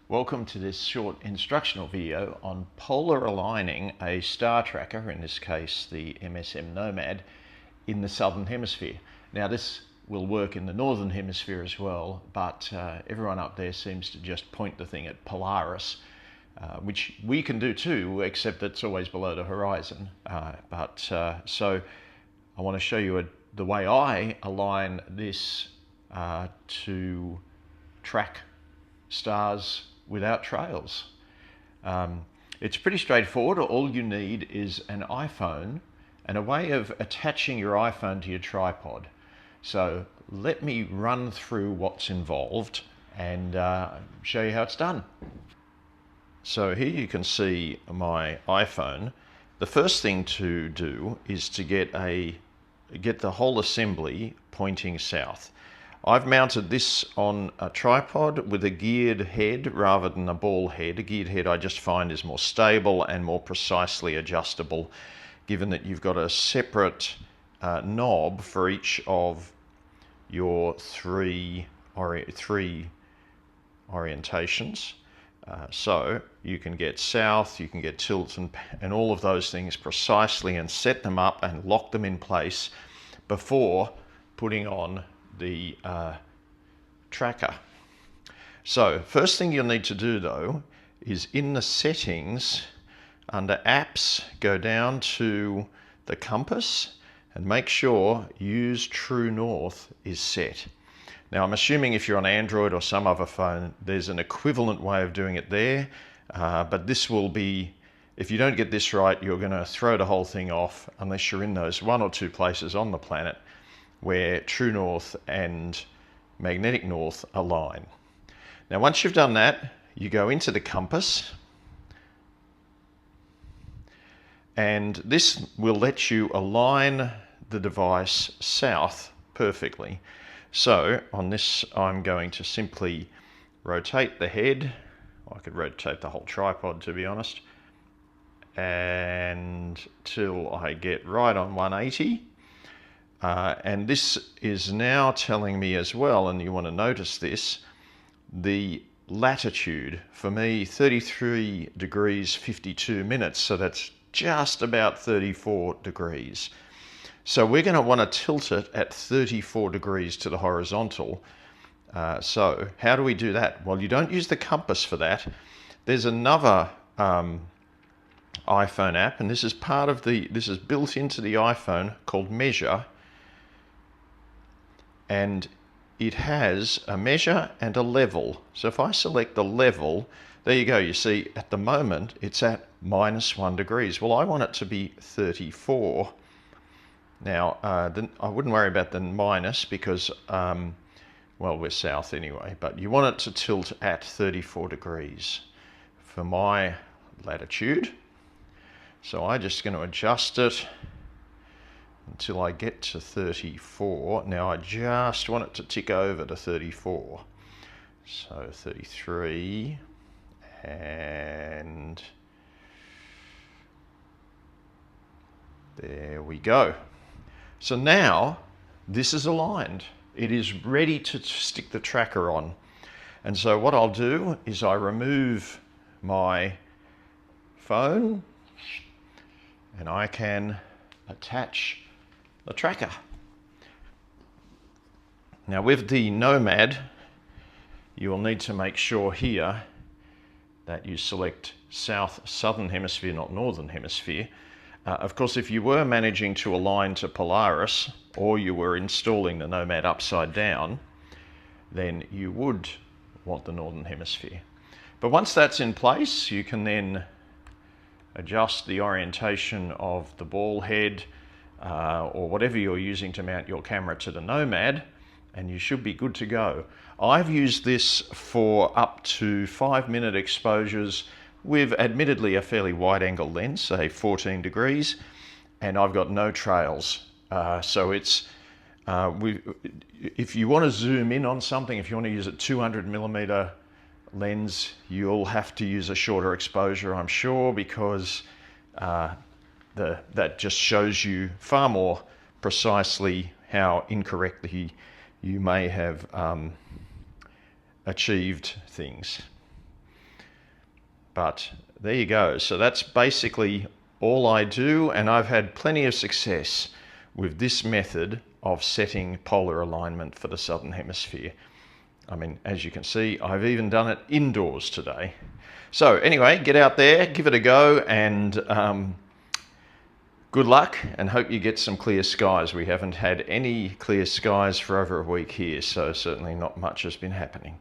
Welcome to this short instructional video on polar aligning a star tracker, in this case the MSM Nomad, in the southern hemisphere. Now this will work in the northern hemisphere as well, but everyone up there seems to just point the thing at Polaris, which we can do too, except it's always below the horizon. So I want to show you the way I align this to track stars without trails. It's pretty straightforward. All you need is an iPhone and a way of attaching your iPhone to your tripod. So let me run through what's involved and show you how it's done. So here you can see my iPhone. The first thing to do is to get the whole assembly pointing south. I've mounted this on a tripod with a geared head rather than a ball head. A geared head I just find is more stable and more precisely adjustable, given that you've got a separate knob for each of your three orientations. So you can get south, you can get tilt and all of those things precisely and set them up and lock them in place before putting on the tracker. So first thing you'll need to do though is in the settings under apps, go down to the compass and make sure use true north is set. Now I'm assuming if you're on Android or some other phone there's an equivalent way of doing it there, but this will be, if you don't get this right, you're going to throw the whole thing off unless you're in those one or two places on the planet where true north and magnetic north align. Now once you've done that, you go into the compass and this will let you align the device south perfectly. So on this I'm going to simply rotate the head. I could rotate the whole tripod to be honest, and till I get right on 180. And this is now telling me as well, and you want to notice this, the latitude. For me, 33 degrees 52 minutes, so that's just about 34 degrees. So we're going to want to tilt it at 34 degrees to the horizontal. So how do we do that? Well, you don't use the compass for that. There's another iPhone app, and this is built into the iPhone, called Measure. And it has a measure and a level. So if I select the level, there you go. You see at the moment it's at -1 degrees. Well, I want it to be 34. Now I wouldn't worry about the minus because well, we're south anyway, but you want it to tilt at 34 degrees for my latitude. So I'm just going to adjust it until I get to 34. Now I just want it to tick over to 34. So 33, and there we go. So now this is aligned. It is ready to stick the tracker on. And so what I'll do is I remove my phone and I can attach the tracker. Now with the Nomad, you will need to make sure here that you select southern hemisphere, not northern hemisphere. Of course, if you were managing to align to Polaris, or you were installing the Nomad upside down, then you would want the northern hemisphere. But once that's in place, you can then adjust the orientation of the ball head or whatever you're using to mount your camera to the Nomad, and you should be good to go. I've used this for up to 5-minute exposures with admittedly a fairly wide angle lens, say 14 degrees, and I've got no trails. So it's, if you want to zoom in on something, if you want to use a 200mm lens, you'll have to use a shorter exposure, I'm sure, because that just shows you far more precisely how incorrectly you may have achieved things. But there you go. So that's basically all I do, and I've had plenty of success with this method of setting polar alignment for the southern hemisphere. I mean, as you can see, I've even done it indoors today. So anyway, get out there, give it a go, and good luck, and hope you get some clear skies. We haven't had any clear skies for over a week here, so certainly not much has been happening.